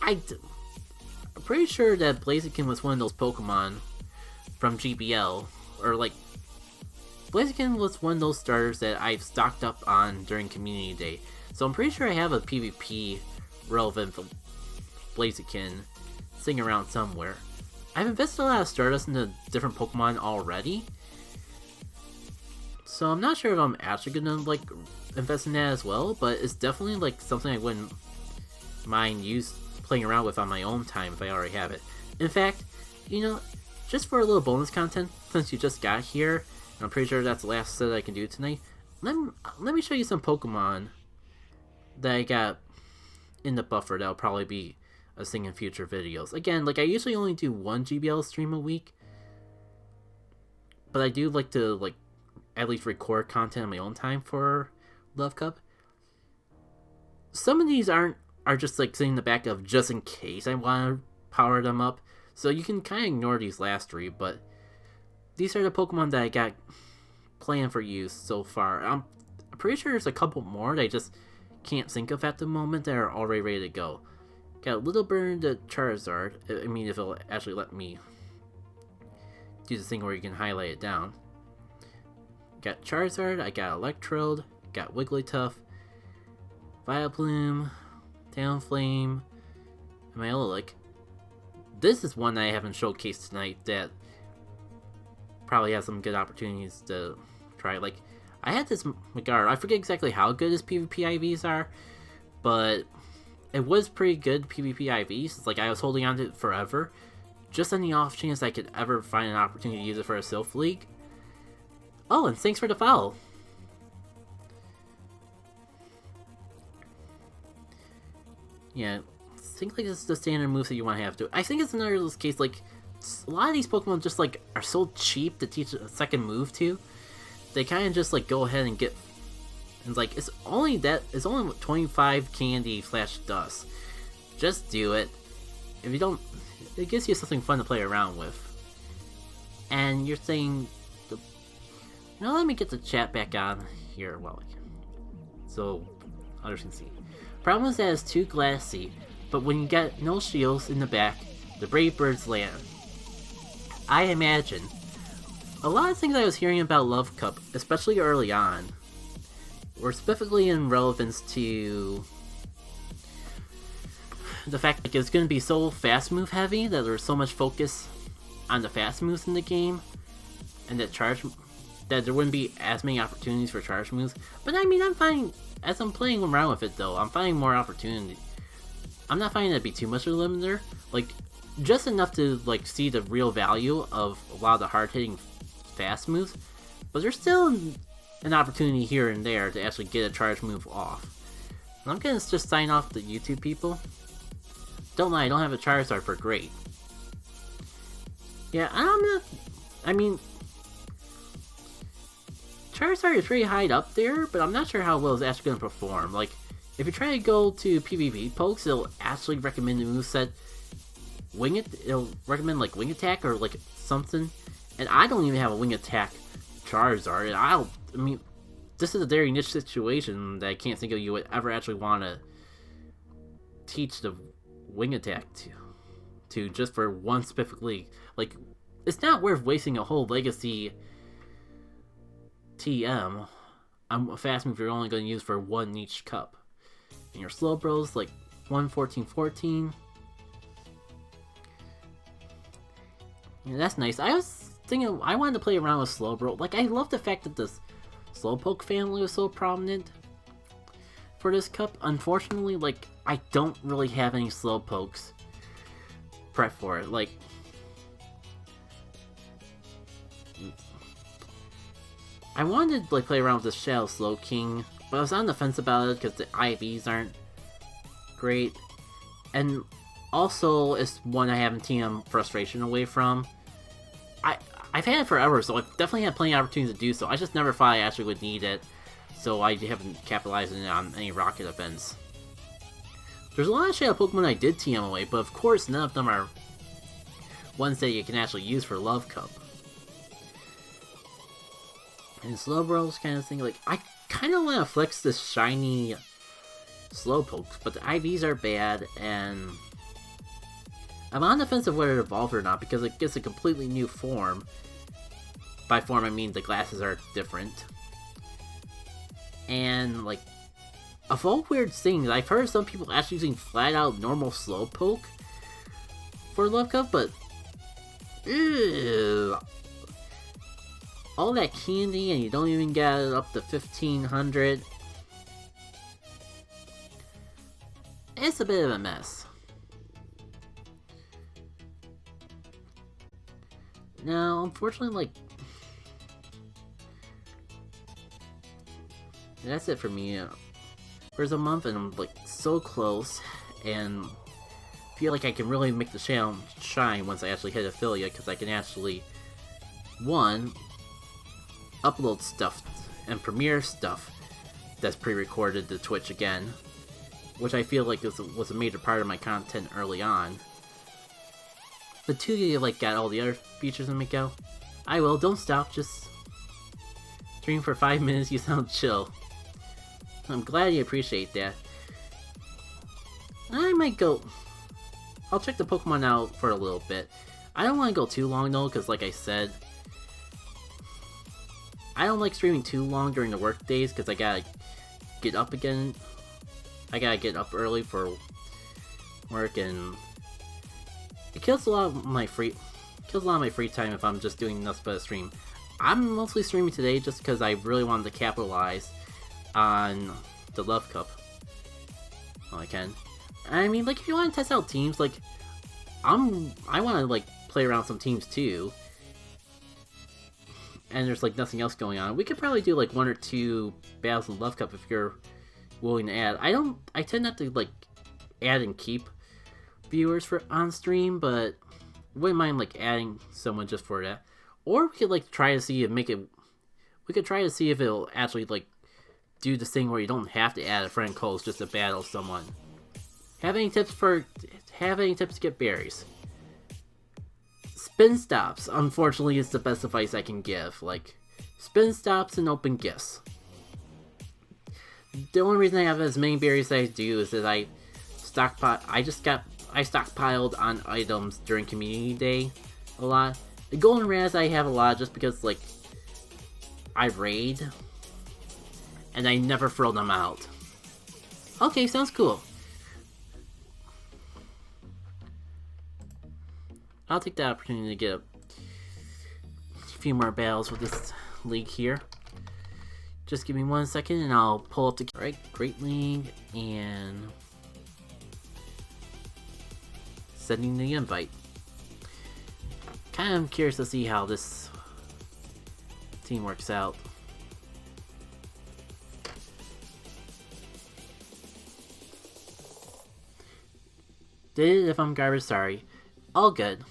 I'm pretty sure that Blaziken was one of those Pokemon from GBL, or like, Blaziken was one of those starters that I've stocked up on during Community Day. So I'm pretty sure I have a PvP relevant Blaziken sitting around somewhere. I've invested a lot of Stardust into different Pokemon already, so I'm not sure if I'm actually gonna like invest in that as well, but it's definitely like something I wouldn't mind playing around with on my own time if I already have it. In fact, you know, just for a little bonus content, since you just got here, and I'm pretty sure that's the last set I can do tonight, let me show you some Pokemon that I got in the buffer that'll probably be a thing in future videos. Again, like I usually only do one GBL stream a week, but I do like to like at least record content on my own time for Love Cup. Some of these are just like sitting in the back of just in case I want to power them up, so you can kind of ignore these last three, but these are the Pokemon that I got planned for use so far. I'm pretty sure there's a couple more that I just can't think of at the moment that are already ready to go. Got Little Bird, the Charizard. I mean, if it'll actually let me do the thing where you can highlight it down. Got Charizard, I got Electrode, got Wigglytuff, Vileplume, Talonflame, and Milotic. This is one that I haven't showcased tonight that probably has some good opportunities to try. Like, I had this Magara. I forget exactly how good his PvP IVs are, but it was pretty good PvP IVs. It's like I was holding on to it forever, just on the off chance I could ever find an opportunity to use it for a Sylph League. Oh, and thanks for the follow. Yeah, I think like this is the standard moves that you want to have to. I think it's another case like a lot of these Pokemon just like are so cheap to teach a second move to. They kind of just like go ahead and get. And like it's only 25 candy / dust. Just do it. If you don't, it gives you something fun to play around with. And you're saying, now let me get the chat back on here, so others can see. Problem is that it's too glassy, but when you get no shields in the back, the brave birds land. I imagine a lot of things I was hearing about Love Cup, especially early on, were specifically in relevance to the fact that it's going to be so fast move heavy that there's so much focus on the fast moves in the game, and that there wouldn't be as many opportunities for charge moves. But I mean, I'm finding, as I'm playing around with it though, I'm finding more opportunity. I'm not finding it to be too much of a limiter, like just enough to like see the real value of a lot of the hard hitting fast moves, but there's still an opportunity here and there to actually get a charge move off. And I'm gonna just sign off the YouTube people. Don't lie, I don't have a Charizard for great. Yeah, I mean, Charizard is pretty high up there, but I'm not sure how well it's actually gonna perform. Like, if you try to go to PvP pokes, it'll actually recommend the moveset it'll recommend like Wing Attack or like something. And I don't even have a Wing Attack Charizard. I mean, this is a very niche situation that I can't think of you would ever actually want to teach the Wing Attack to just for one specific league. Like, it's not worth wasting a whole Legacy TM on a fast move you're only going to use for one each cup. And your Slowbros, like 114-14. Yeah, that's nice. I was thinking I wanted to play around with Slowbro. Like, I love the fact that this Slowpoke family was so prominent for this cup. Unfortunately, like, I don't really have any Slowpokes prep for it. Like, I wanted to like play around with the Shadow Slowking, but I was on the fence about it because the IVs aren't great, and also it's one I haven't TM Frustration away from. I've had it forever, so I've definitely had plenty of opportunities to do so. I just never thought I actually would need it, so I haven't capitalized on any Rocket events. There's a lot of Shadow Pokemon I did TM away, but of course none of them are ones that you can actually use for Love Cup. And Slowbro's kind of thing, like, I kind of want to flex this shiny Slowpoke, but the IVs are bad, and I'm on the fence of whether it evolved or not because it gets a completely new form. By form, I mean the glasses are different. And, like, of all weird things, I've heard some people actually using flat-out normal Slowpoke for Love Cup, but... Ew. All that candy and you don't even get it up to 1500. It's a bit of a mess. Now, unfortunately, like... That's it for me. There's a month and I'm like so close and feel like I can really make the channel shine once I actually hit affiliate because I can actually, one, upload stuff and premiere stuff that's pre-recorded to Twitch again, which I feel like was a major part of my content early on. But two, you like got all the other features in Miko. I will, don't stop, just stream for 5 minutes, you sound chill. I'm glad you appreciate that. I might go... I'll check the Pokemon out for a little bit. I don't want to go too long though, because like I said, I don't like streaming too long during the work days, because I gotta get up again. I gotta get up early for work, and it kills a lot of my free time if I'm just doing nothing but a stream. I'm mostly streaming today just because I really wanted to capitalize on the Love Cup. Well, I can. I mean, like, if you want to test out teams, like, I want to, like, play around some teams, too. And there's, like, nothing else going on. We could probably do, like, 1 or 2 battles in Love Cup if you're willing to add. I tend not to, like, add and keep viewers for on stream, but wouldn't mind, like, adding someone just for that. Or we could, like, try to see if we could try to see if it'll actually, like, do this thing where you don't have to add a friend close just to battle someone. Have any tips to get berries? Spin stops, unfortunately, is the best advice I can give. Like, spin stops and open gifts. The only reason I have as many berries as I do is that I stockpiled on items during Community Day a lot. The Golden Raz I have a lot just because, like, I raid and I never throw them out. Okay, sounds cool. I'll take the opportunity to get a few more battles with this league here. Just give me 1 second and I'll pull up the... Alright, Great League, and... sending the invite. Kind of curious to see how this team works out. Did it if I'm garbage, sorry. All good.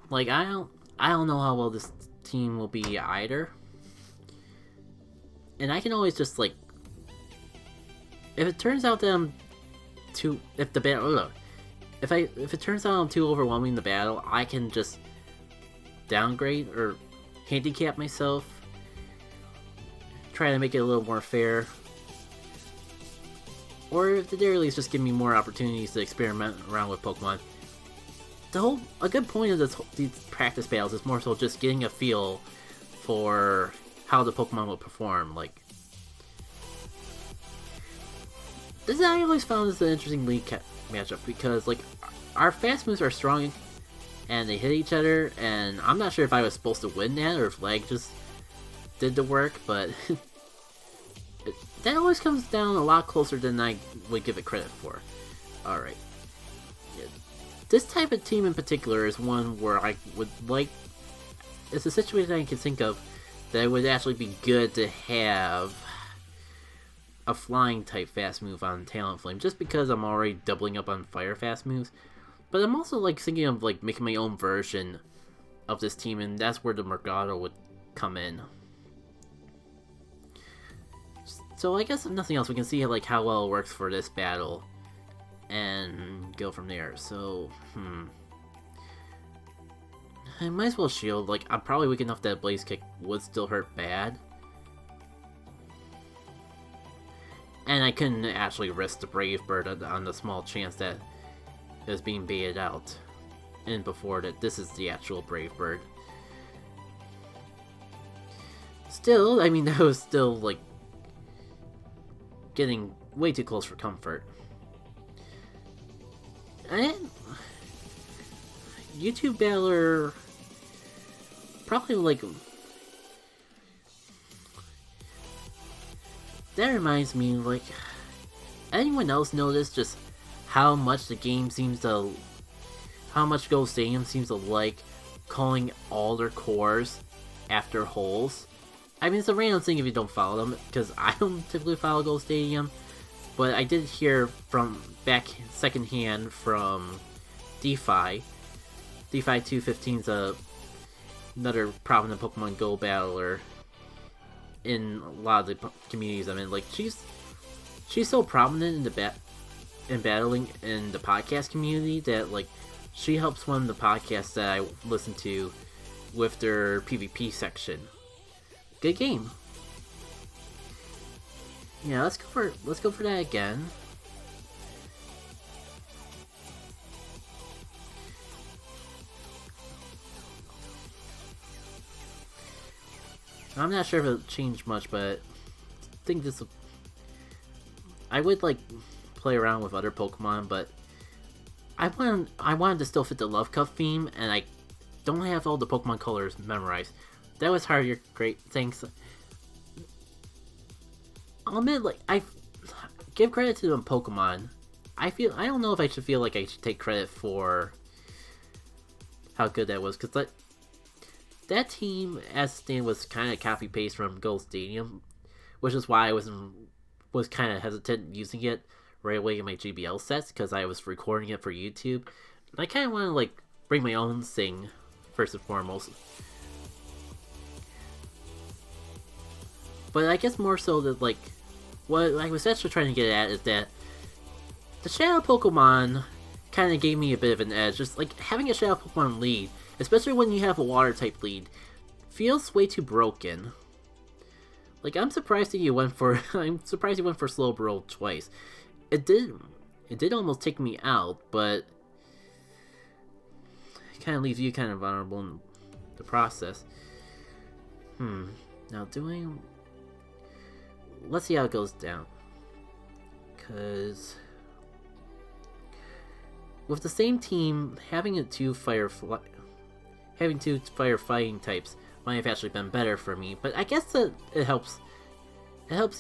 Like, I don't know how well this team will be either. And I can always just, like, if it turns out that I'm too, if it turns out I'm too overwhelming in the battle, I can just downgrade or handicap myself, try to make it a little more fair. Or at the very least, just give me more opportunities to experiment around with Pokemon. A good point of these practice battles is more so just getting a feel for how the Pokemon will perform. Like, this I always found this an interesting league matchup because, like, our fast moves are strong and they hit each other, and I'm not sure if I was supposed to win that or if Lag just did the work, but that always comes down a lot closer than I would give it credit for. Alright. Yeah. This type of team in particular is one where I would like... It's a situation I can think of that would actually be good to have a flying type fast move on Talonflame, just because I'm already doubling up on fire fast moves. But I'm also like thinking of like making my own version of this team, and that's where the Murgado would come in. So I guess if nothing else, we can see like how well it works for this battle and go from there. So, I might as well shield. Like, I'm probably weak enough that Blaze Kick would still hurt bad. And I couldn't actually risk the Brave Bird on the small chance that it was being baited out. And before that, this is the actual Brave Bird. Still, I mean, that was still, like, getting way too close for comfort. And YouTube Battler probably, like, that reminds me, like, anyone else notice just how much the game seems to, how much Ghost Stadium seems to like calling all their cores after holes? I mean, it's a random thing if you don't follow them, because I don't typically follow Ghost Stadium, but I did hear from back secondhand from DeFi. DeFi 215 is another prominent Pokemon Go battler in a lot of the communities I'm in. Like, she's so prominent in in battling in the podcast community that, like, she helps one of the podcasts that I listen to with their PvP section. Good game. Yeah, let's go for that again. I'm not sure if it'll change much, but I think this will... I would, like, play around with other Pokemon, but I wanted to still fit the Love Cup theme, and I don't have all the Pokemon colors memorized. That was hard. You're great. Thanks. I'll admit, like, I give credit to them Pokemon. I don't know if I should feel like I should take credit for how good that was, because that team as stand was kind of copy paste from Ghost Stadium, which is why I was kind of hesitant using it right away in my GBL sets, because I was recording it for YouTube. I kind of want to, like, bring my own thing first and foremost. But I guess more so that, like, what I was actually trying to get at is that the Shadow Pokemon kind of gave me a bit of an edge. Just, like, having a Shadow Pokemon lead, especially when you have a Water-type lead, feels way too broken. Like, I'm surprised you went for Slowbro twice. It did almost take me out, but it kind of leaves you kind of vulnerable in the process. Now let's see how it goes down. Because with the same team, having two firefighting types might have actually been better for me. But I guess that it helps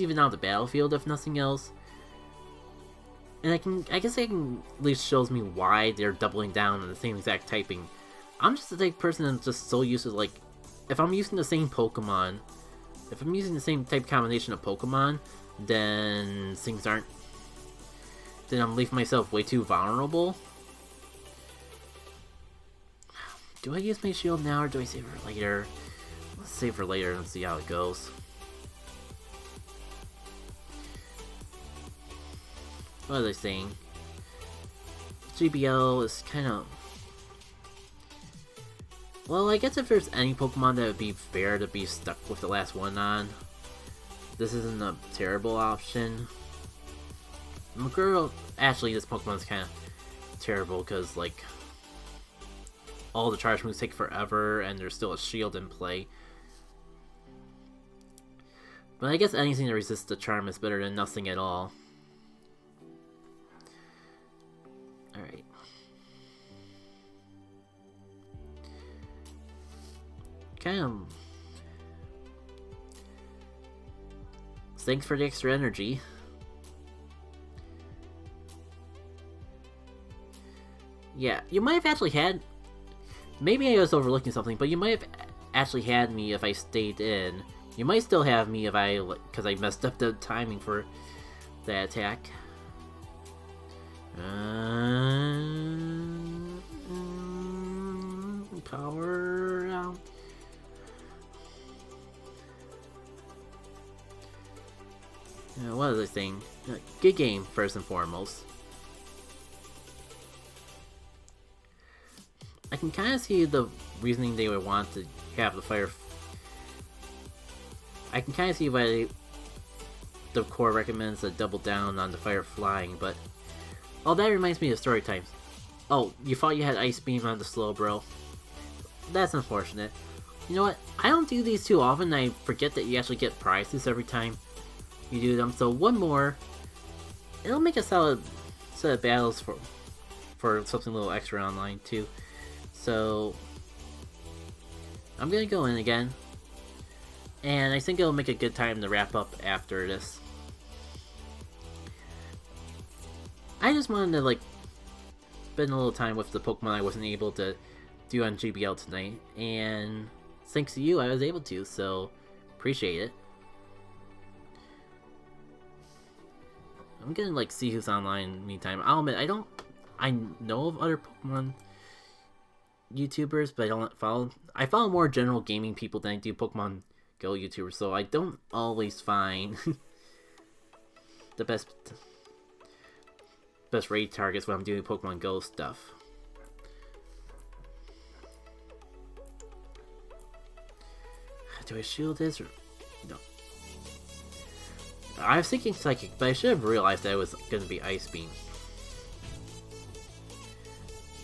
even out the battlefield, if nothing else. And I guess it can at least shows me why they're doubling down on the same exact typing. I'm just the type of person that's just so used to, like, if I'm using the same Pokemon, if I'm using the same type combination of Pokemon, then then I'm leaving myself way too vulnerable. Do I use my shield now, or do I save for later? Let's save for later and see how it goes. What was I saying? GBL is kind of... Well, I guess if there's any Pokemon that would be fair to be stuck with the last one on, this isn't a terrible option. Maguro, actually, this Pokemon's kind of terrible because, like, all the charge moves take forever and there's still a shield in play. But I guess anything that resists the charm is better than nothing at all. Alright. Kind of... Thanks for the extra energy. Yeah, you might have actually had... Maybe I was overlooking something, but you might have actually had me if I stayed in. You might still have me if I... because I messed up the timing for that attack. Power down. What other thing? Good game, first and foremost. I can kind of see the reasoning they would want to have the fire. I can kind of see why the core recommends a double down on the fire flying, but... Oh, that reminds me of story times. Oh, you thought you had Ice Beam on the Slowbro. That's unfortunate. You know what? I don't do these too often. I forget that you actually get prizes every time you do them. So one more. It'll make a solid set of battles for something a little extra online too. So I'm gonna go in again. And I think it'll make a good time to wrap up after this. I just wanted to like spend a little time with the Pokemon I wasn't able to do on GBL tonight, and thanks to you I was able to, so appreciate it. I'm gonna like see who's online in the meantime. I'll admit I know of other Pokemon YouTubers, but I follow more general gaming people than I do Pokemon Go YouTubers, so I don't always find the best raid targets when I'm doing Pokemon Go stuff. Do I shield this or no? I was thinking Psychic, but I should have realized that it was going to be Ice Beam.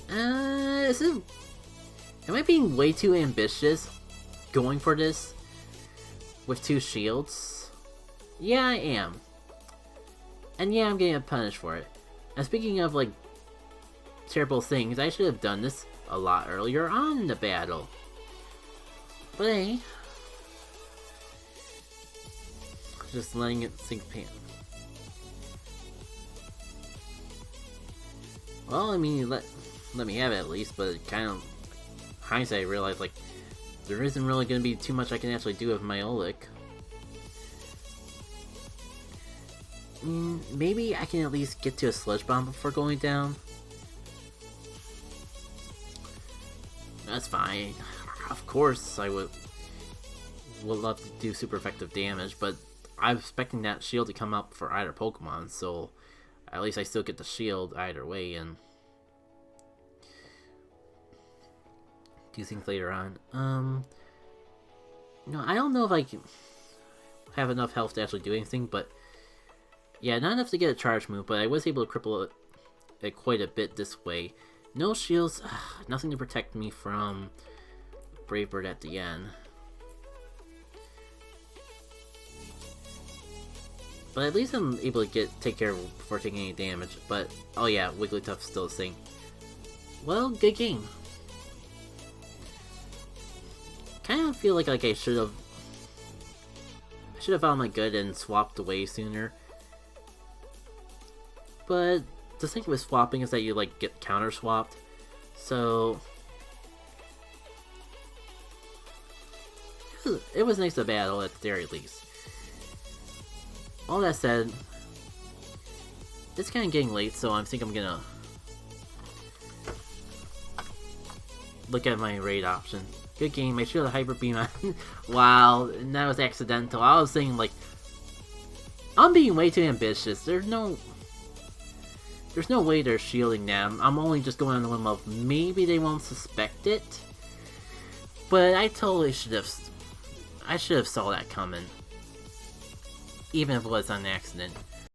Am I being way too ambitious going for this with 2 shields? Yeah, I am. And yeah, I'm getting punished for it. And speaking of, like, terrible things, I should have done this a lot earlier on in the battle. But hey, just letting it sink pan. Well, I mean, let me have it at least, but kind of hindsight, I realized, like, there isn't really going to be too much I can actually do with my Olik. Maybe I can at least get to a Sludge Bomb before going down. That's fine. Of course, I would love to do super effective damage, but I'm expecting that shield to come up for either Pokemon, so at least I still get the shield either way, and do things later on. No, I don't know if I can have enough health to actually do anything, but yeah, not enough to get a charge move, but I was able to cripple it quite a bit this way. No shields, nothing to protect me from Brave Bird at the end. But at least I'm able to take care of it before taking any damage. But, oh yeah, Wigglytuff's still the same. Well, good game. Kind of feel like I should have found my good and swapped away sooner. But the thing with swapping is that you like get counter swapped. So it was nice to battle at the very least. All that said, it's kind of getting late, so I think I'm gonna look at my raid option. Good game. I should have Hyper Beam on. Wow, and that was accidental. I was saying, like, I'm being way too ambitious. There's no way they're shielding them. I'm only just going on the limb of maybe they won't suspect it. But I totally should have saw that coming. Even if it was on accident.